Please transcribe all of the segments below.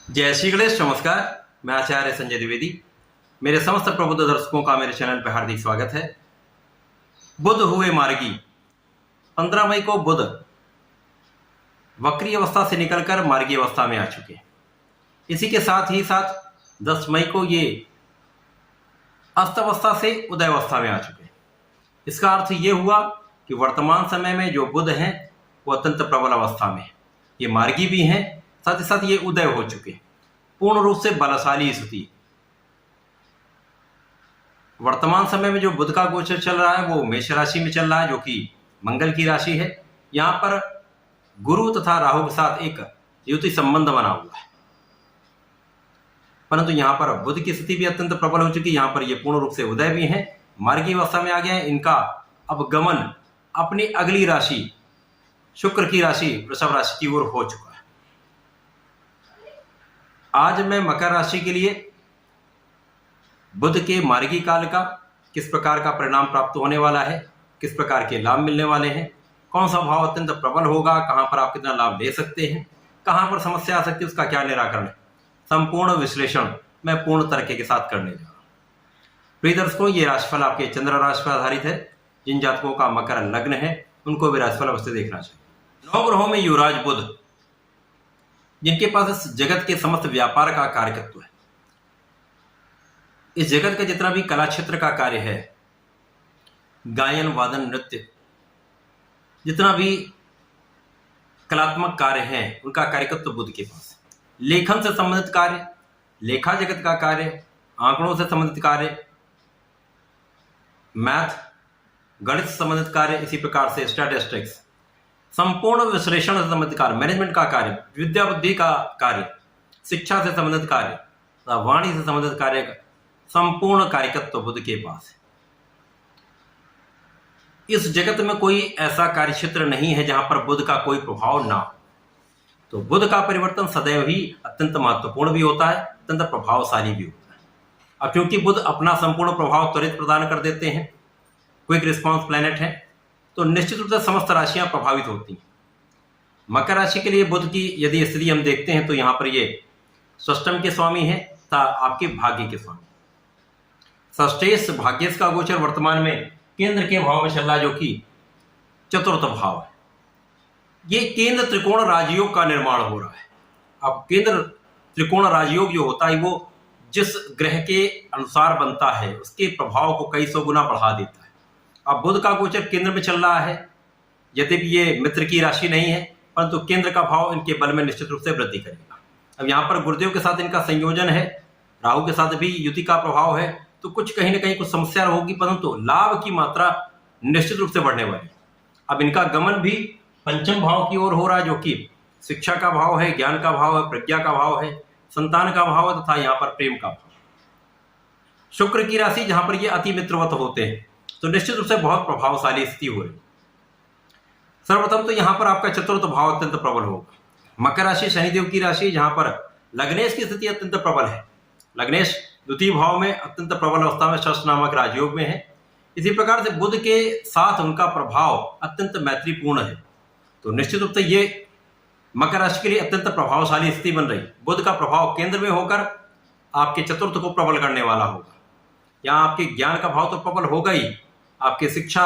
जय श्री गणेश। नमस्कार, मैं आचार्य संजय द्विवेदी। मेरे समस्त प्रबुद्ध दर्शकों का मेरे चैनल पर हार्दिक स्वागत है। बुध हुए मार्गी। 15 मई को बुध वक्री अवस्था से निकलकर मार्गी अवस्था में आ चुके। इसी के साथ ही साथ 10 मई को ये अस्त अवस्था से उदय अवस्था में आ चुके। इसका अर्थ ये हुआ कि वर्तमान समय में जो बुध हैं वो अत्यंत प्रबल अवस्था में है। ये मार्गी भी हैं, साथ ही साथ ये उदय हो चुके, पूर्ण रूप से बलशाली स्थिति। वर्तमान समय में जो बुध का गोचर चल रहा है वो मेष राशि में चल रहा है, जो कि मंगल की राशि है। यहां पर गुरु तथा राहु के साथ एक युति संबंध बना हुआ है, परंतु यहां पर बुध की स्थिति भी अत्यंत प्रबल हो चुकी है। यहां पर ये पूर्ण रूप से उदय भी है, मार्गी अवस्था में आ गए हैं। इनका अब गमन अपनी अगली राशि शुक्र की राशि वृषभ राशि की ओर हो चुका है। आज मैं मकर राशि के लिए बुध के मार्गी काल का किस प्रकार का परिणाम प्राप्त होने वाला है, किस प्रकार के लाभ मिलने वाले हैं, कौन सा भाव अत्यंत प्रबल होगा, कहां पर आप कितना लाभ ले सकते हैं, कहां पर समस्या आ सकती है, उसका क्या निराकरण है, संपूर्ण विश्लेषण मैं पूर्ण तरीके के साथ करने जा रहा हूं। प्रिय दर्शकों, ये राशिफल आपके चंद्र राशि पर आधारित है। जिन जातकों का मकर लग्न है उनको भी राशिफल अवश्य देखना चाहिए। 9 ग्रहों में युवराज बुध, जिनके पास इस जगत के समस्त व्यापार का कार्यकत्व है, इस जगत का जितना भी कला क्षेत्र का कार्य है, गायन वादन नृत्य, जितना भी कलात्मक कार्य है, उनका कार्यकत्व बुध के पास है। लेखन से संबंधित कार्य, लेखा जगत का कार्य, आंकड़ों से संबंधित कार्य, मैथ गणित से संबंधित कार्य, इसी प्रकार से स्टैटिस्टिक्स, संपूर्ण विश्लेषण से संबंधित कार्य, मैनेजमेंट का कार्य, विद्या बुद्धि का कार्य, शिक्षा से संबंधित कार्य, वाणी से संबंधित कार्य, संपूर्ण कार्यकत्व बुध के पास है। इस जगत में कोई ऐसा कार्य क्षेत्र नहीं है जहां पर बुध का कोई प्रभाव ना हो। तो बुध का परिवर्तन सदैव ही अत्यंत महत्वपूर्ण भी होता है, अत्यंत प्रभावशाली भी होता है। अब क्योंकि बुध अपना संपूर्ण प्रभाव त्वरित प्रदान कर देते हैं, क्विक रिस्पॉन्स प्लैनेट है, तो निश्चित रूप से समस्त राशियां प्रभावित होती हैं। मकर राशि के लिए बुध की यदि स्थिति हम देखते हैं तो यहां पर ये षष्टम के स्वामी है तथा आपके भाग्य के स्वामी। षष्ठेश भाग्येश का गोचर वर्तमान में केंद्र के भाव में चल रहा है, जो कि चतुर्थ भाव है। ये केंद्र त्रिकोण राजयोग का निर्माण हो रहा है। अब केंद्र त्रिकोण राजयोग जो होता है वो जिस ग्रह के अनुसार बनता है उसके प्रभाव को कई सौ गुना बढ़ा देता है। अब बुध का गोचर केंद्र में चल रहा है, यद्यपि ये मित्र की राशि नहीं है, परंतु केंद्र का भाव इनके बल में निश्चित रूप से वृद्धि करेगा। अब यहाँ पर गुरुदेव के साथ इनका संयोजन है, राहु के साथ भी युति का प्रभाव है, तो कुछ कहीं ना कहीं कुछ समस्या होगी, परंतु लाभ की मात्रा निश्चित रूप से बढ़ने वाली। अब इनका गमन भी पंचम भाव की ओर हो रहा है, जो कि शिक्षा का भाव है, ज्ञान का भाव है, प्रज्ञा का भाव है, संतान का भाव है तथा यहाँ पर प्रेम का भाव। शुक्र की राशि जहां पर ये अति मित्रवत होते हैं, तो निश्चित रूप से बहुत प्रभावशाली स्थिति हो रही। सर्वप्रथम तो यहां पर आपका चतुर्थ भाव अत्यंत प्रबल होगा। मकर राशि शनिदेव की राशि, जहां पर लग्नेश की स्थिति अत्यंत प्रबल है। लग्नेश द्वितीय भाव में अत्यंत प्रबल अवस्था में षष्ठ नामक राजयोग में है। इसी प्रकार से बुध के साथ उनका प्रभाव अत्यंत मैत्रीपूर्ण है, तो निश्चित रूप से ये मकर राशि के लिए अत्यंत प्रभावशाली स्थिति बन रही। बुध का प्रभाव केंद्र में होकर आपके चतुर्थ को प्रबल करने वाला होगा। यहाँ आपके ज्ञान का भाव तो प्रबल होगा ही, आपके शिक्षा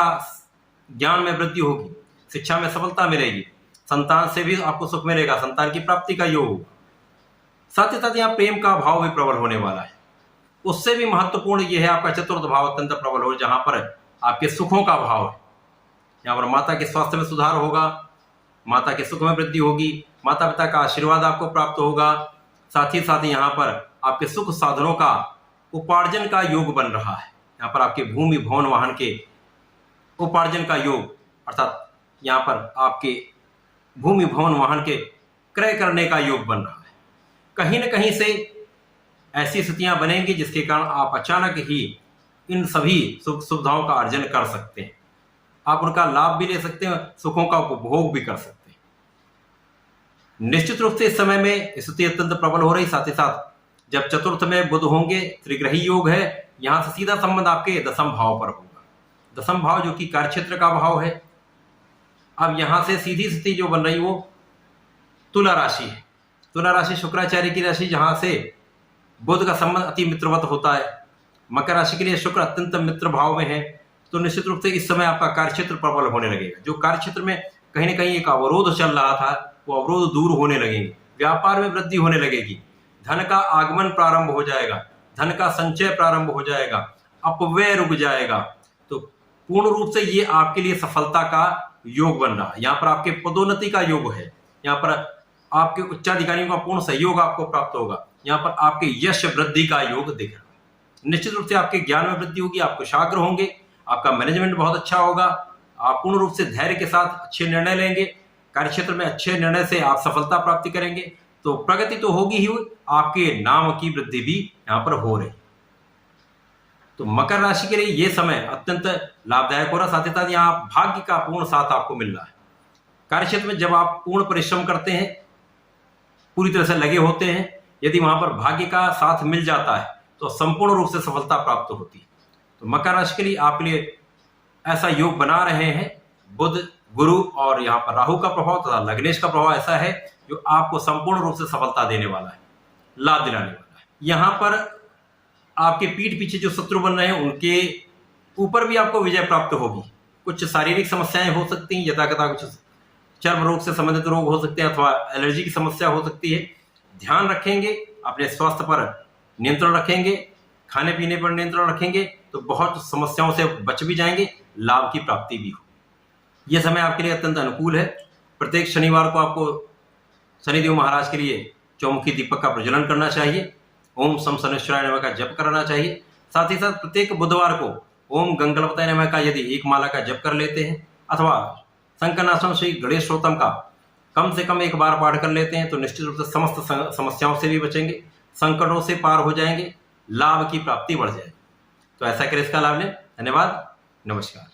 ज्ञान में वृद्धि होगी, शिक्षा में सफलता मिलेगी, संतान से भी आपको सुख मिलेगा, संतान की प्राप्ति का योग होगा। साथ ही साथ यहाँ प्रेम का भाव भी प्रबल होने वाला है। उससे भी महत्वपूर्ण यह है आपका चतुर्थ भाव अत्यंत प्रबल हो, जहां पर आपके सुखों का भाव है। यहाँ पर माता के स्वास्थ्य में सुधार होगा, माता के सुख में वृद्धि होगी, माता पिता का आशीर्वाद आपको प्राप्त होगा। साथ ही साथ यहाँ पर आपके सुख साधनों का उपार्जन का योग बन रहा है। यहाँ पर आपके भूमि भवन वाहन के उपार्जन का योग, अर्थात यहाँ पर आपके भूमि भवन वाहन के क्रय करने का योग बन रहा है। कहीं न कहीं से ऐसी स्थितियां बनेंगी जिसके कारण आप अचानक ही इन सभी सुख सुविधाओं का अर्जन कर सकते हैं। आप उनका लाभ भी ले सकते हैं, सुखों का उपभोग भी कर सकते हैं। निश्चित रूप से इस समय में स्थिति अत्यंत प्रबल हो रही। साथ ही साथ जब चतुर्थ में बुध होंगे, त्रिग्रही योग है, यहां से सीधा संबंध आपके दसम भाव पर होगा। दसम भाव जो कि कार्यक्षेत्र का भाव है। अब यहां से सीधी स्थिति जो बन रही वो तुला राशि है। तुला राशि शुक्राचार्य की राशि, जहां से बुध का संबंध अति मित्रवत होता है। मकर राशि के लिए शुक्र अत्यंत मित्र भाव में है, तो निश्चित रूप से इस समय आपका कार्यक्षेत्र प्रबल होने लगेगा। जो कार्यक्षेत्र में कहीं ना कहीं एक अवरोध चल रहा था, वो अवरोध दूर होने लगेंगे, व्यापार में वृद्धि होने लगेगी, धन का आगमन प्रारंभ हो जाएगा, धन का संचय प्रारंभ हो जाएगा, अपव्यय रुक जाएगा। तो पूर्ण रूप से ये आपके लिए सफलता का योग बन रहा है। यहाँ पर आपके पदोन्नति का योग है, यहाँ पर आपके उच्चाधिकारियों का पूर्ण सहयोग आपको प्राप्त होगा, यहाँ पर आपके यश वृद्धि का योग दिख रहा है। निश्चित रूप से आपके ज्ञान में वृद्धि होगी, आप कुशाग्र होंगे, आपका मैनेजमेंट बहुत अच्छा होगा, आप पूर्ण रूप से धैर्य के साथ अच्छे निर्णय लेंगे, कार्यक्षेत्र में अच्छे निर्णय से आप सफलता प्राप्ति करेंगे। तो प्रगति तो होगी ही, आपके नाम की वृद्धि भी यहाँ पर हो रही। तो मकर राशि के लिए ये समय अत्यंत लाभदायक हो रहा। साथ ही साथ यहाँ भाग्य का पूर्ण साथ आपको मिल रहा है। कार्यक्षेत्र में जब आप पूर्ण परिश्रम करते हैं, पूरी तरह से लगे होते हैं, यदि वहां पर भाग्य का साथ मिल जाता है तो संपूर्ण रूप से सफलता प्राप्त होती है। तो मकर राशि के लिए आपके लिए ऐसा योग बना रहे हैं बुध, गुरु और यहाँ पर राहु का प्रभाव तथा लग्नेश का प्रभाव ऐसा है जो आपको संपूर्ण रूप से सफलता देने वाला है, लाभ दिलाने वाला है। यहाँ पर आपके पीठ पीछे जो शत्रु बन रहे हैं उनके ऊपर भी आपको विजय प्राप्त होगी। कुछ शारीरिक समस्याएं हो सकती हैं, यथाकथा कुछ चर्म रोग से संबंधित रोग हो सकते हैं अथवा एलर्जी की समस्या हो सकती है। ध्यान रखेंगे, अपने स्वास्थ्य पर नियंत्रण रखेंगे, खाने पीने पर नियंत्रण रखेंगे तो बहुत समस्याओं से बच भी जाएंगे, लाभ की प्राप्ति भी हो। यह समय आपके लिए अत्यंत अनुकूल है। प्रत्येक शनिवार को आपको शनिदेव महाराज के लिए चौमुखी दीपक का प्रज्वलन करना चाहिए, ओम सम शनिश्चराय नमः का जप करना चाहिए। साथ ही साथ प्रत्येक बुधवार को ओम गंगलपताय नमः का यदि एक माला का जप कर लेते हैं अथवा संकनाशम श्री गणेश स्तोत्रम का कम से कम एक बार पाठ कर लेते हैं तो निश्चित रूप से समस्त समस्याओं से भी बचेंगे, संकटों से पार हो जाएंगे, लाभ की प्राप्ति बढ़ जाएगी। तो ऐसा करें, इसका लाभ लें। धन्यवाद, नमस्कार।